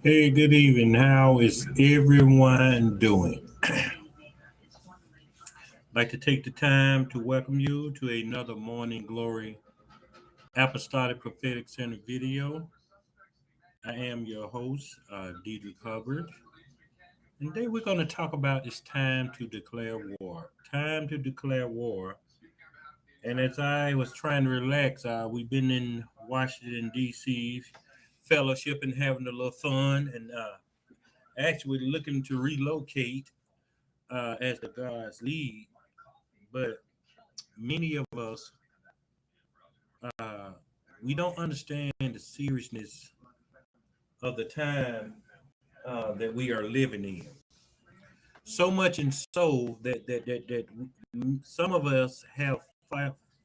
Hey, good evening. How is everyone doing? I'd like to take the time to welcome you to another Morning Glory Apostolic Prophetic Center video. I am your host, Diedrich Hubbard. And today we're going to talk about it's time to declare war. Time to declare war. And as I was trying to relax, we've been in Washington, D.C., fellowship and having a little fun and actually looking to relocate as the God's lead. But many of us, uh, we don't understand the seriousness of the time that we are living in. So much and so that some of us have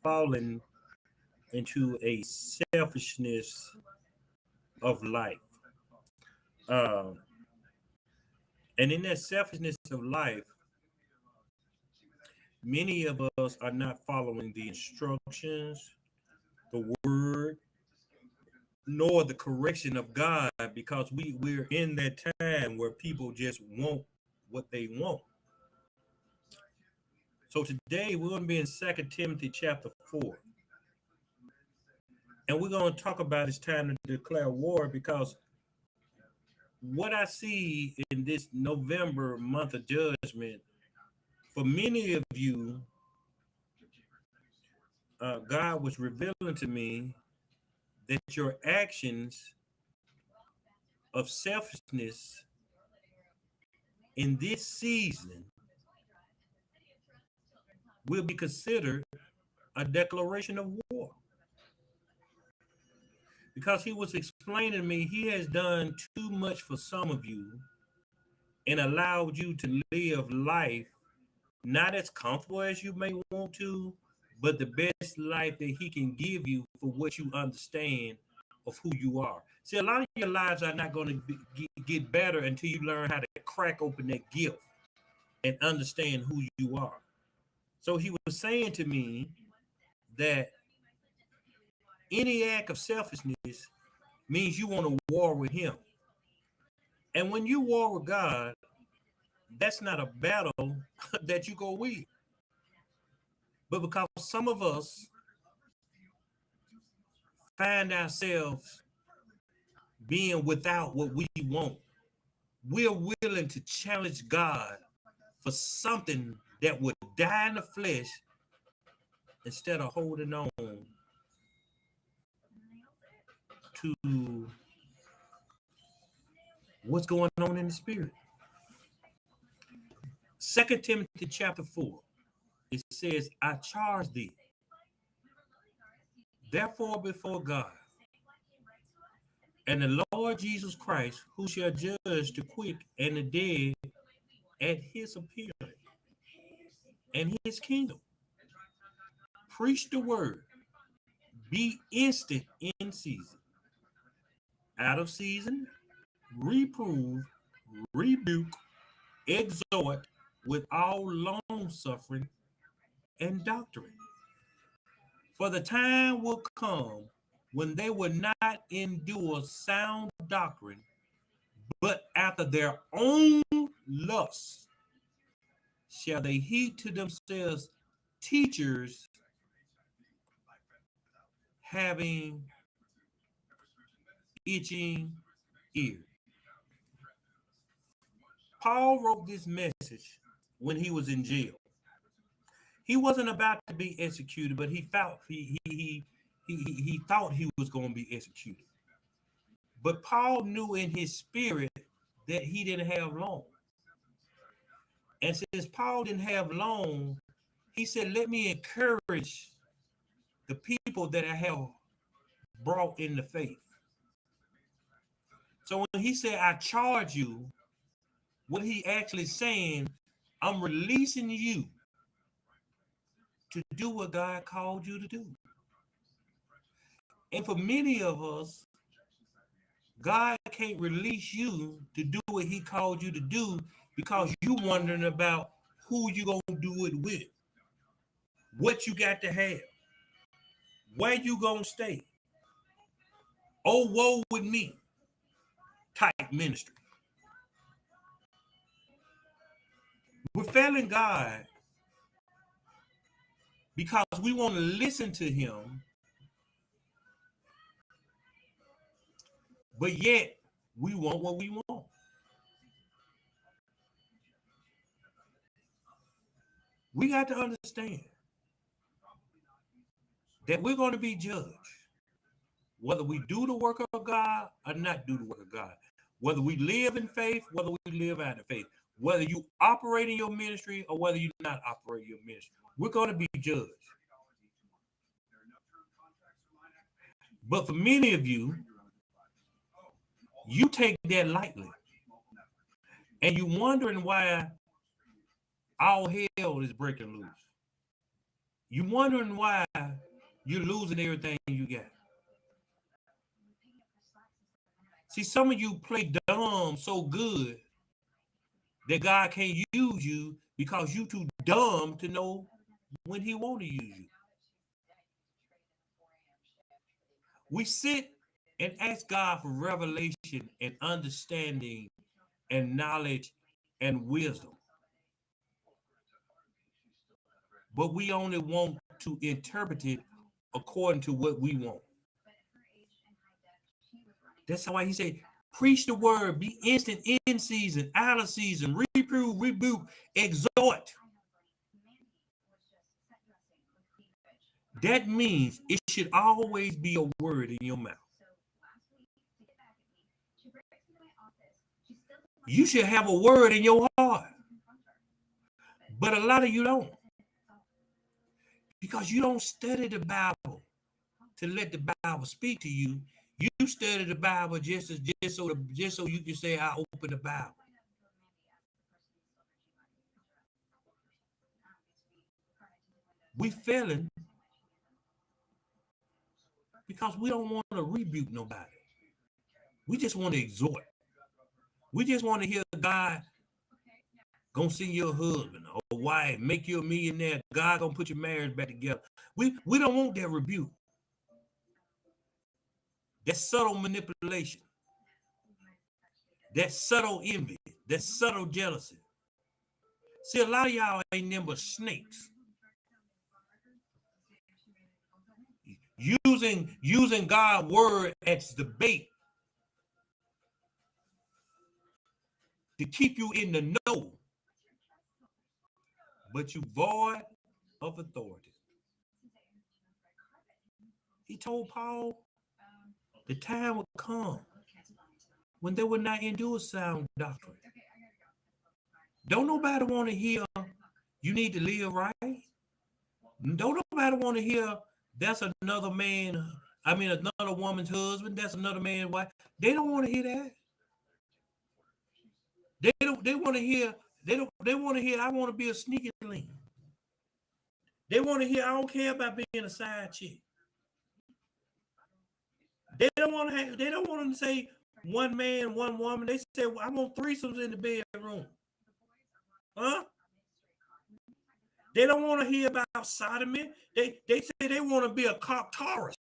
fallen into a selfishness of life. Uh, and in that selfishness of life, many of us are not following the instructions, the word, nor the correction of God because we're in that time where people just want what they want. So today we're going to be in 2 Timothy chapter 4. And we're going to talk about it's time to declare war because what I see in this November month of judgment, for many of you, God was revealing to me that your actions of selfishness in this season will be considered a declaration of war. Because he was explaining to me he has done too much for some of you and allowed you to live life not as comfortable as you may want to, but the best life that he can give you for what you understand of who you are. See, a lot of your lives are not going to get better until you learn how to crack open that gift and understand who you are. So he was saying to me that any act of selfishness means you want to war with him. And when you war with God, that's not a battle that you go win. But because some of us find ourselves being without what we want, we're willing to challenge God for something that would die in the flesh instead of holding on to what's going on in the spirit. 2 Timothy chapter 4, it says, I charge thee, therefore before God and the Lord Jesus Christ, who shall judge the quick and the dead at his appearing and his kingdom. Preach the word, be instant in season, out of season, reprove, rebuke, exhort with all long suffering and doctrine. For the time will come when they will not endure sound doctrine, but after their own lusts shall they heap to themselves teachers having itching ears. Paul wrote this message when he was in jail. He wasn't about to be executed, but he felt he thought he was going to be executed. But Paul knew in his spirit that he didn't have long. And since Paul didn't have long, he said, let me encourage the people that I have brought in the faith. So when he said, I charge you, what he actually saying, I'm releasing you to do what God called you to do. And for many of us, God can't release you to do what he called you to do because you're wondering about who you going to do it with, what you got to have, where you going to stay. Oh, woe with me. type ministry. We're failing God because we want to listen to him, but yet we want what we want. We got to understand that we're going to be judged, whether we do the work of God or not do the work of God, whether we live in faith, whether we live out of faith, whether you operate in your ministry or whether you not operate in your ministry. We're going to be judged. But for many of you, you take that lightly. And you're wondering why all hell is breaking loose. You're wondering why you're losing everything you got. See, some of you play dumb so good that God can't use you because you too dumb to know when he want to use you. We sit and ask God for revelation and understanding and knowledge and wisdom. But we only want to interpret it according to what we want. That's why he said, preach the word, be instant in season, out of season, reprove, rebuke, exhort. That means it should always be a word in your mouth. You should have a word in your heart. But a lot of you don't. Because you don't study the Bible to let the Bible speak to you. You study the Bible just so you can say, I open the Bible. We failing because we don't want to rebuke nobody. We just want to exhort. We just want to hear God gonna send you a husband or wife, make you a millionaire. God gonna put your marriage back together. We don't want that rebuke. That subtle manipulation. That subtle envy. That subtle jealousy. See, a lot of y'all ain't nothing but snakes. Using God's word as the bait to keep you in the know, but you void of authority. He told Paul the time would come when they would not endure sound doctrine. Don't nobody want to hear you need to live right. Don't nobody want to hear that's another man. I mean, another woman's husband. That's another man's wife. They don't want to hear that. They want to hear. They want to hear. I want to be a sneaky link. They want to hear. I don't care about being a side chick. They don't want to. They don't want to say one man, one woman. They say I want threesomes in the bedroom. Huh? They don't want to hear about sodomy. They say they want to be a Taurus.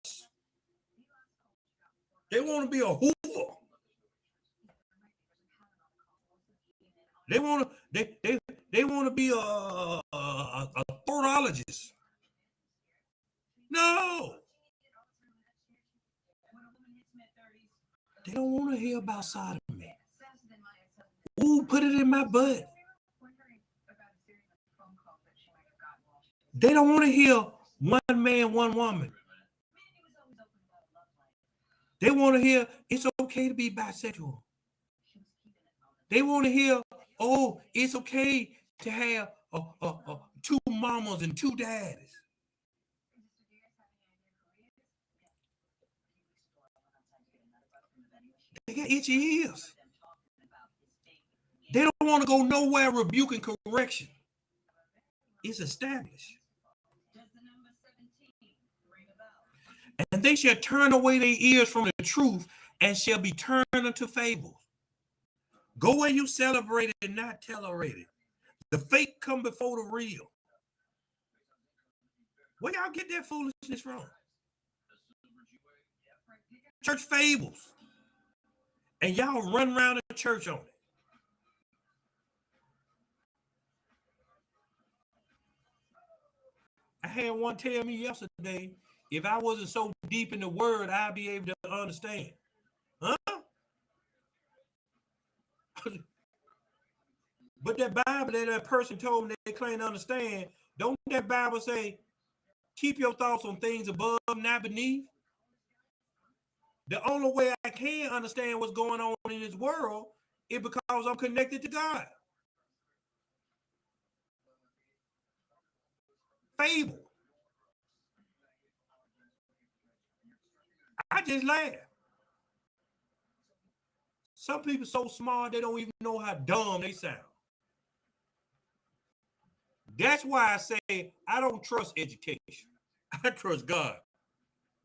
They want to be a Hoover. They want to they want to be a thorologist. No. They don't want to hear about sodomy. Ooh, put it in my butt. They don't want to hear one man, one woman. They want to hear it's okay to be bisexual. They want to hear, oh, it's okay to have two mamas and two daddies. They got itchy ears. They don't want to go nowhere rebuking correction. It's established. And they shall turn away their ears from the truth and shall be turned unto fables. Go where you celebrate it and not tolerate it. The fake come before the real. Where y'all get that foolishness from? Church fables. And y'all run around the church on it. I had one tell me yesterday, if I wasn't so deep in the word, I'd be able to understand. Huh? But that Bible that person told me they claim to understand, don't that Bible say, keep your thoughts on things above, not beneath? The only way I can understand what's going on in this world is because I'm connected to God. Fable. I just laugh. Some people so smart they don't even know how dumb they sound. That's why I say I don't trust education. I trust God.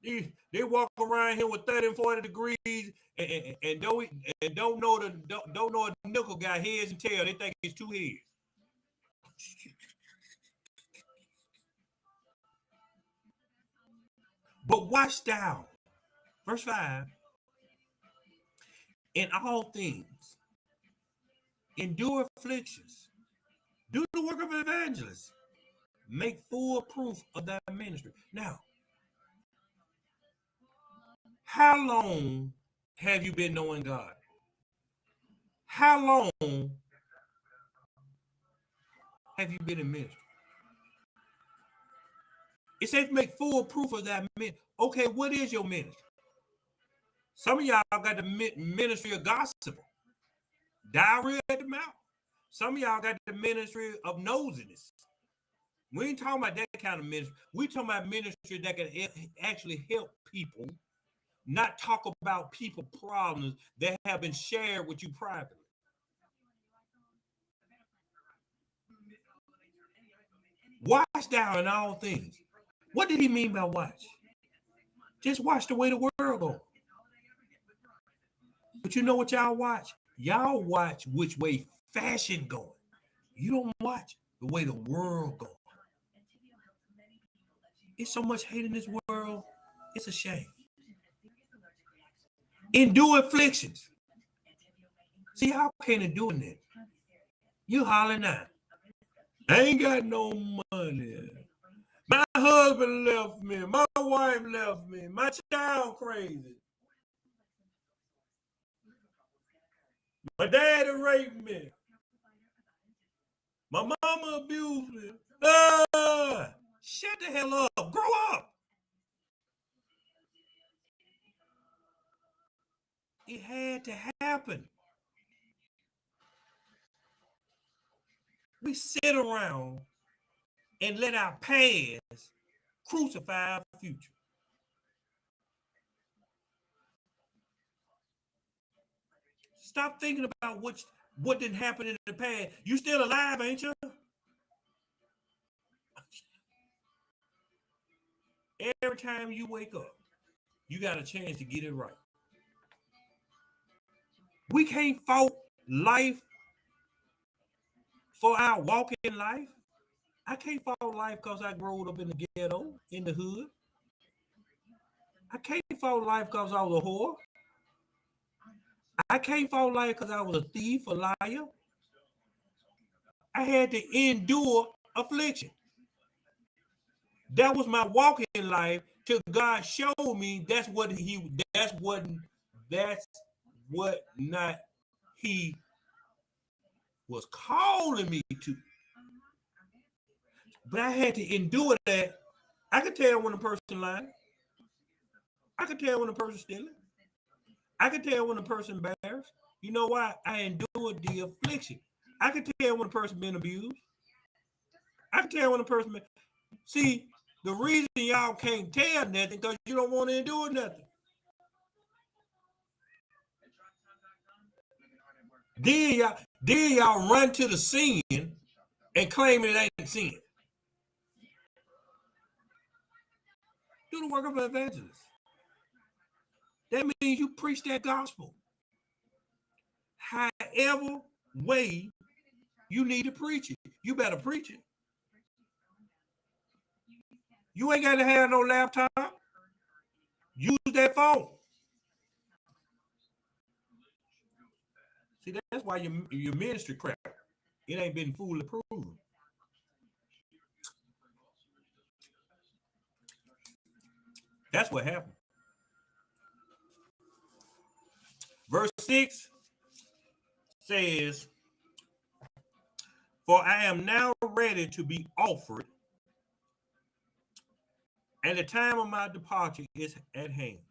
They walk around here with 30 and 40 degrees and don't know a nickel got heads and tails. They think it's two heads. But watch down. Verse 5. In all things, endure afflictions. Do the work of an evangelist. Make full proof of that ministry. Now, how long have you been knowing God? How long have you been in ministry? It says make full proof of that ministry. Okay, what is your ministry? Some of y'all got the ministry of gospel, diarrhea at the mouth. Some of y'all got the ministry of nosiness. We ain't talking about that kind of ministry. We talking about ministry that can actually help people, not talk about people problems that have been shared with you privately. Watch thou in all things. What did he mean by watch? Just watch the way the world goes. But you know what y'all watch? Y'all watch which way fashion going. You don't watch the way the world goes. It's so much hate in this world. It's a shame. Endure afflictions. See, how can it do that? You hollering out. I ain't got no money. My husband left me. My wife left me. My child crazy. My daddy raped me. My mama abused me. Shut the hell up. Grow up. It had to happen. We sit around and let our past crucify our future. Stop thinking about what didn't happen in the past. You still alive, ain't you? Every time you wake up, you got a chance to get it right. We can't fault life for our walk in life. I can't fault life because I grew up in the ghetto, in the hood. I can't fault life because I was a whore. I can't fault life because I was a thief, a liar. I had to endure affliction. That was my walk in life till God showed me that's what not he was calling me to. But I had to endure that. I could tell when a person lying. I could tell when a person stealing. I could tell when a person embarrassed. You know why? I endured the affliction. I could tell when a person been abused. I could tell when a person been... See, the reason y'all can't tell nothing because you don't want to endure nothing. Then y'all run to the sin and claim it ain't sin. Do the work of an evangelist. That means you preach that gospel. However way you need to preach it, you better preach it. You ain't got to have no laptop. Use that phone. See, that's why your ministry crap. It ain't been fully proven. That's what happened. Verse 6 says, "For I am now ready to be offered, and the time of my departure is at hand.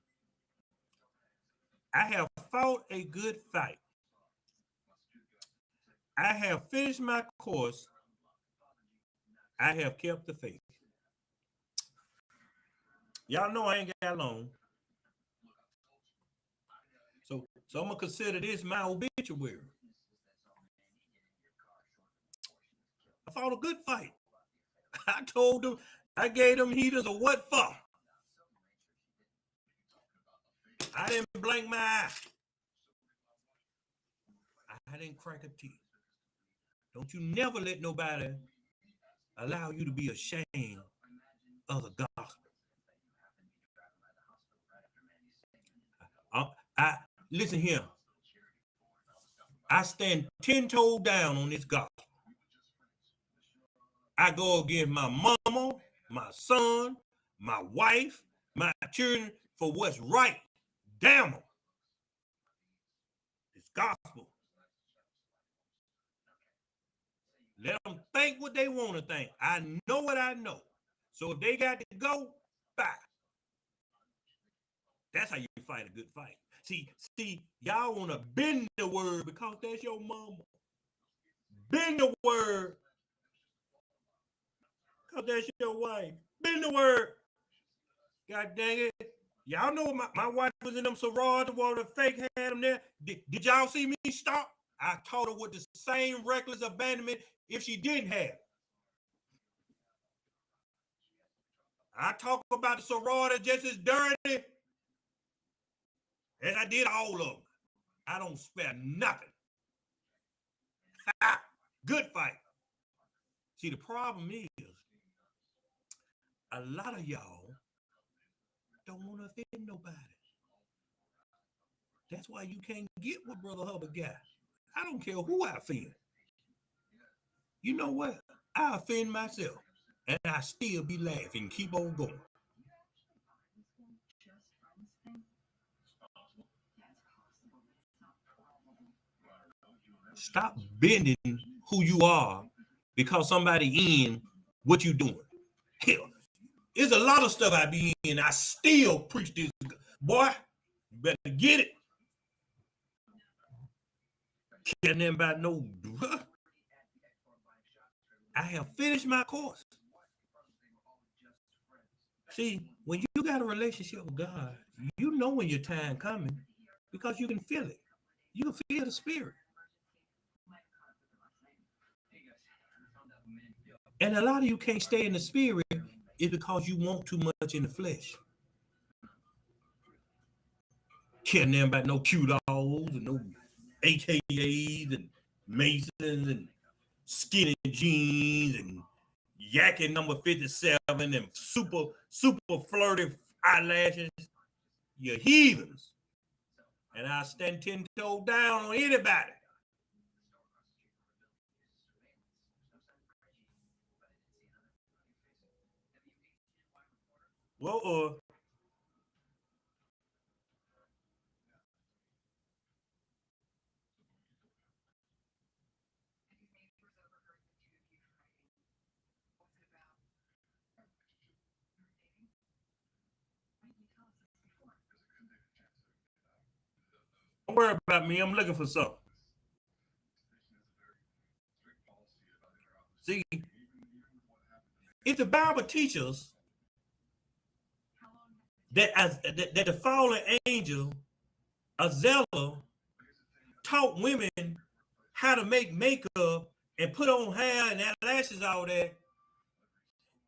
I have fought a good fight. I have finished my course. I have kept the faith." Y'all know I ain't got long. So I'm going to consider this my obituary. I fought a good fight. I told them, I gave them heaters a what for. I didn't blink my eye. I didn't crack a teeth. Don't you never let nobody allow you to be ashamed of the gospel. I listen here. I stand 10 toes down on this gospel. I go against my mama, my son, my wife, my children for what's right. Damn them. It's gospel. Let them think what they want to think. I know what I know. So if they got to go, bye. That's how you fight a good fight. See, y'all want to bend the word because that's your mama. Bend the word because that's your wife. Bend the word. God dang it. Y'all know my wife was in them sorority where the fake had them there. Did y'all see me stop? I taught her with the same reckless abandonment if she didn't have. I talk about the sorority just as dirty as I did all of them. I don't spare nothing. Good fight. See, the problem is a lot of y'all don't want to offend nobody. That's why you can't get what Brother Hubbard got. I don't care who I offend. You know what? I offend myself, and I still be laughing, keep on going. Stop bending who you are because somebody in what you doing. Hell, there's a lot of stuff I be in. I still preach this. Boy, you better get it. Care nothing about no. I have finished my course. See, when you got a relationship with God, you know when your time coming because you can feel it. You can feel the spirit. And a lot of you can't stay in the spirit is because you want too much in the flesh. Care nothing about no Q dolls and no AKAs and Masons and skinny jeans and yakking number 57 and super flirty eyelashes. You're heathens. And I stand 10 toes down on anybody. Well, don't worry about me. I'm looking for something. See, if the Bible teaches that the fallen angel, Azella, taught women how to make makeup and put on hair and eyelashes, all that,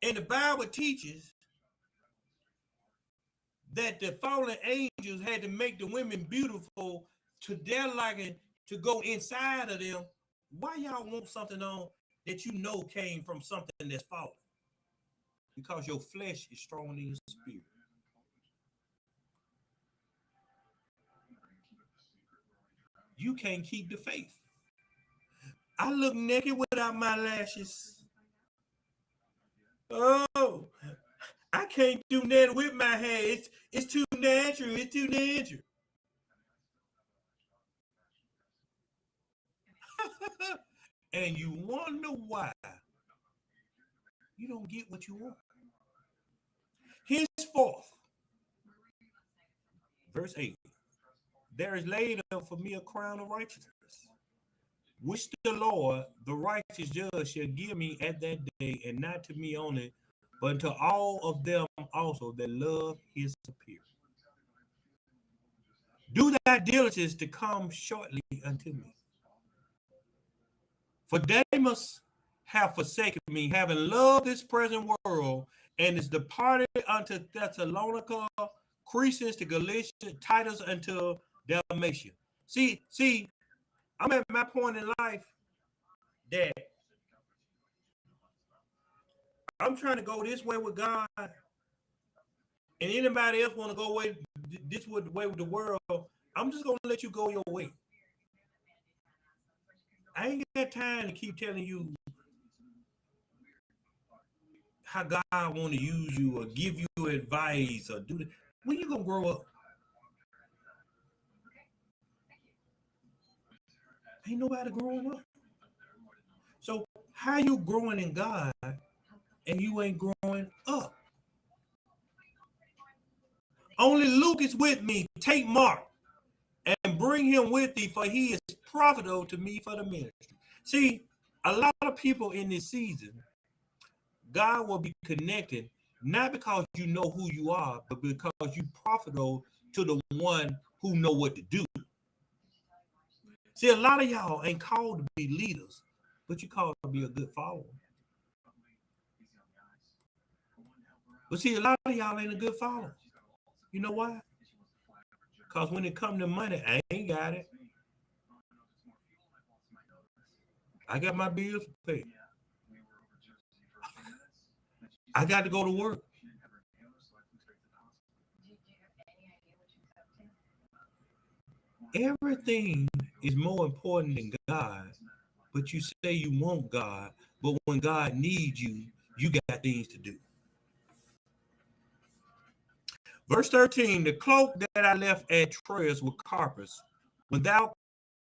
and the Bible teaches that the fallen angels had to make the women beautiful to their liking to go inside of them. Why y'all want something on that you know came from something that's fallen? Because your flesh is stronger than your spirit. you can't keep the faith. I look naked without my lashes. Oh, I can't do nothing with my hair. It's too natural. It's too natural. And you wonder why you don't get what you want. Henceforth, verse 8, there is laid up for me a crown of righteousness, which the Lord, the righteous judge, shall give me at that day, and not to me only, but unto all of them also that love his appearing. Do thy diligence to come shortly unto me. For Demas have forsaken me, having loved this present world, and is departed unto Thessalonica, Crescens to Galatia, Titus unto Dalmatia. See, I'm at my point in life that I'm trying to go this way with God, and anybody else want to go this way with the world. I'm just gonna let you go your way. I ain't got time to keep telling you how God want to use you or give you advice or do that. When you gonna grow up? Ain't nobody growing up. So how you growing in God and you ain't growing up? Only Luke is with me. Take Mark and bring him with thee, for he is profitable to me for the ministry. See, a lot of people in this season, God will be connected, not because you know who you are, but because you profitable to the one who know what to do. See, a lot of y'all ain't called to be leaders, but you called to be a good follower. But see, a lot of y'all ain't a good follower. You know why? Because when it come to money, I ain't got it. I got my bills to pay. I got to go to work. Everything is more important than God, but you say you want God, but when God needs you, you got things to do. Verse 13, the cloak that I left at Troas with Carpus, when thou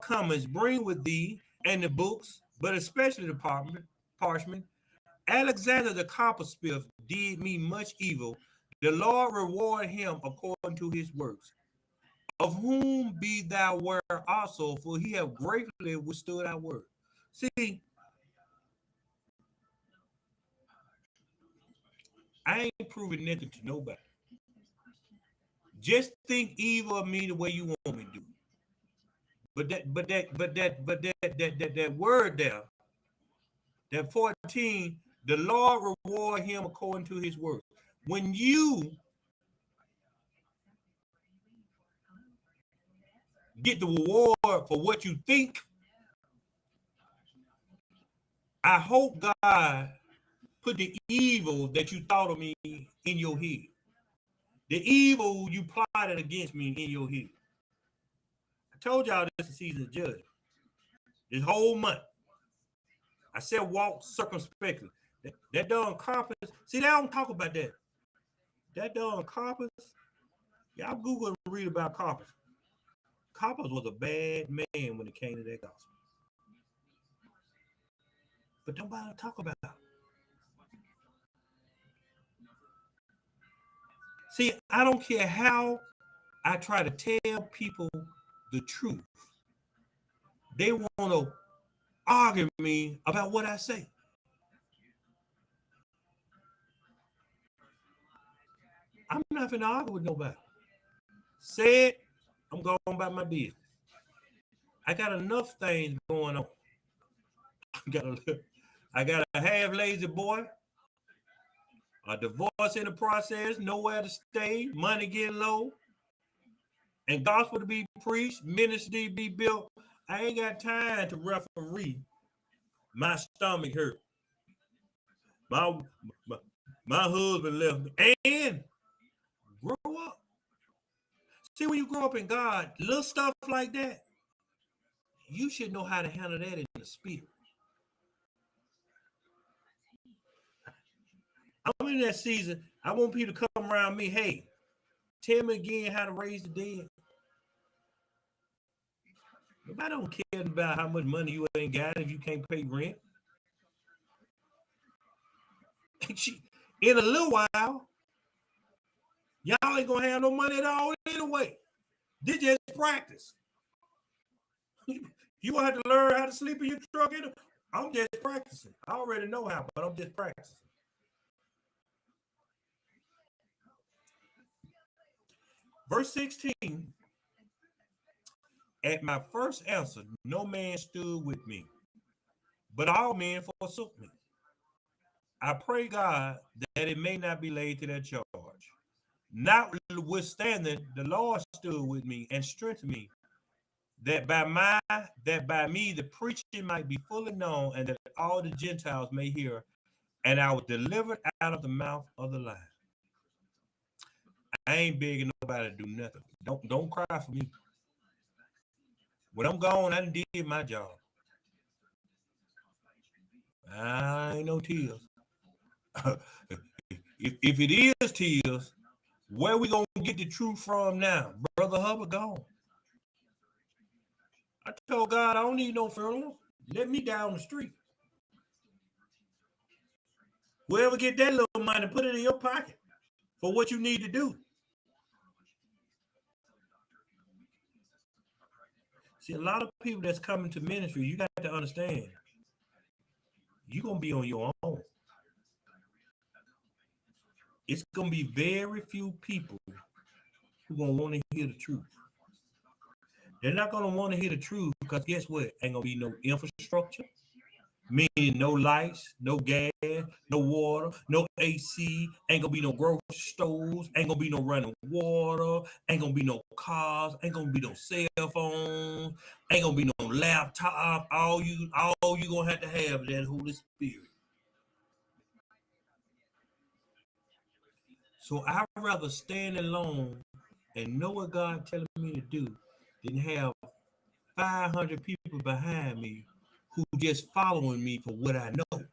comest, bring with thee and the books, but especially the parchment. Alexander the coppersmith did me much evil. The Lord reward him according to his works. Of whom be thou aware also, for he have greatly withstood our word. See, I ain't proving nothing to nobody. Just think evil of me the way you want me to do. But that word there, that 14, the Lord reward him according to his work. When you get the reward for what you think, I hope God put the evil that you thought of me in your head. The evil you plotted against me in your head. I told y'all this is the season of judgment. This whole month. I said walk circumspectly. That darn compass. See, they don't talk about that. That darn compass. Y'all Google and read about compass. Compass was a bad man when it came to that gospel. But nobody talk about it. See, I don't care how I try to tell people the truth. They want to argue me about what I say. I'm not going to argue with nobody. Say it, I'm going about my business. I got enough things going on. I got a half lazy boy, a divorce in the process, nowhere to stay, money getting low, and gospel to be preached, ministry to be built. I ain't got time to referee. My stomach hurt. My, my, my husband left me. And grow up. See, when you grow up in God, little stuff like that, you should know how to handle that in the spirit. I'm in that season. I want people to come around me. Hey, tell me again how to raise the dead. Nobody don't care about how much money you ain't got if you can't pay rent. In a little while, y'all ain't gonna have no money at all anyway. This just practice. You gonna have to learn how to sleep in your truck. I'm just practicing. I already know how, but I'm just practicing. Verse 16. At my first answer, no man stood with me, but all men forsook me. I pray God that it may not be laid to their charge. Notwithstanding, the Lord stood with me and strengthened me, that by me the preaching might be fully known, and that all the Gentiles may hear, and I was delivered out of the mouth of the lion. I ain't begging nobody to do nothing. Don't cry for me. When I'm gone, I done did my job. I ain't no tears. if it is tears, where we gonna get the truth from now? Brother Hubbard gone. I told God I don't need no funeral. Let me down the street. Whoever get that little money, put it in your pocket for what you need to do. See, a lot of people that's coming to ministry, you got to understand, you're going to be on your own. It's going to be very few people who going to want to hear the truth. They're not going to want to hear the truth because guess what? Ain't going to be no infrastructure, meaning no lights, no gas, no water, no AC, ain't going to be no grocery stores, ain't going to be no running water, ain't going to be no cars, ain't going to be no cell phones, ain't going to be no laptop. All you going to have is that Holy Spirit. So I'd rather stand alone and know what God telling me to do than have 500 people behind me who just following me for what I know.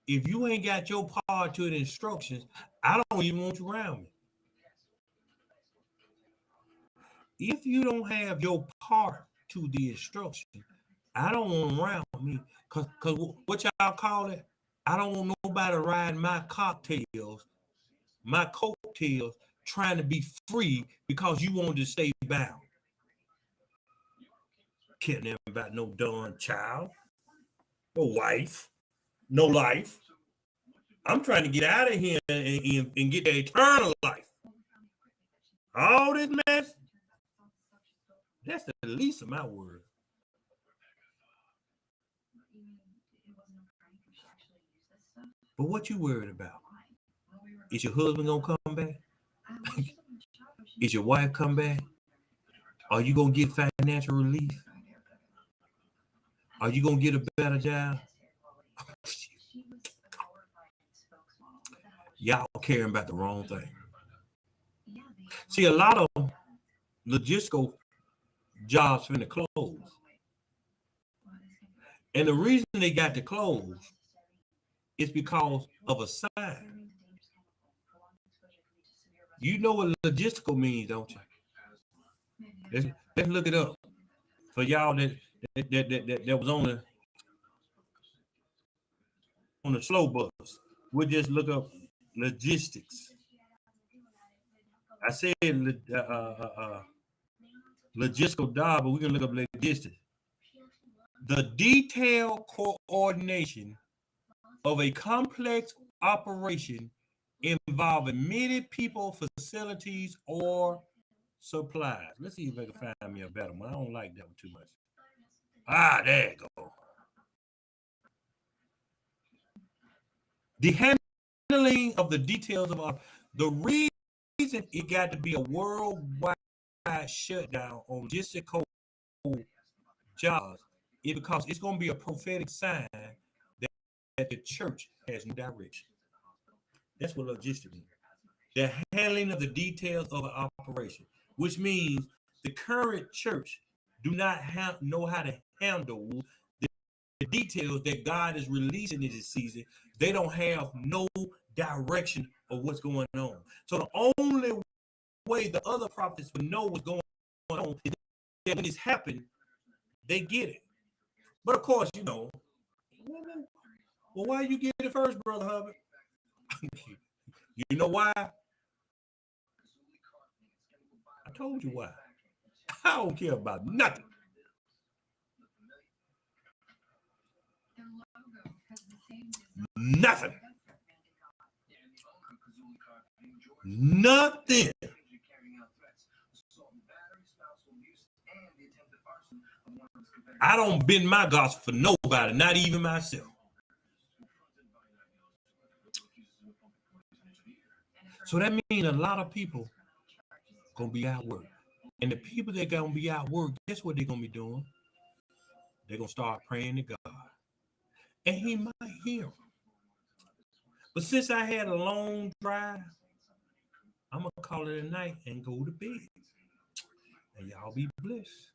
If you ain't got your part to the instructions, I don't even want you around me. If you don't have your part to the instruction, I don't want around me. Cause what y'all call it? I don't want nobody riding my coattails, trying to be free because you want to stay bound. Can't never about no darn child, no wife, no life. I'm trying to get out of here and get the eternal life. All this mess, that's the least of my worries. But what you worried about? Is your husband gonna come back? Is your wife come back? Are you gonna get financial relief? Are you gonna get a better job? Y'all caring about the wrong thing. See, a lot of logistical jobs finna close. And the reason they got to close is because of a sign. You know what logistical means, don't you? Let's look it up. For y'all that was on the slow bus, we'll just look up logistics. I said logistical job, but we can look up logistics. The detailed coordination of a complex operation involving many people, facilities, or supplies. Let's see if I can find me a better one. I don't like that one too much. There you go. The handling of the details of the reason it got to be a worldwide shutdown on logistical jobs is because it's going to be a prophetic sign that the church has no direction. That's what logistics means. The handling of the details of an operation, which means the current church do not know how to handle the details that God is releasing in this season. They don't have no direction of what's going on. So the only way the other prophets would know what's going on is that when it's happened, they get it. But of course, well, why you get it first, Brother Hubbard? You know why? I told you why. I don't care about nothing. Nothing. Nothing. I don't bend my gospel for nobody, not even myself. So that means a lot of people gonna be out work. And the people that gonna be out work, guess what they're gonna be doing? They're gonna start praying to God. And he might hear them. But since I had a long drive, I'm gonna call it a night and go to bed. And y'all be blessed.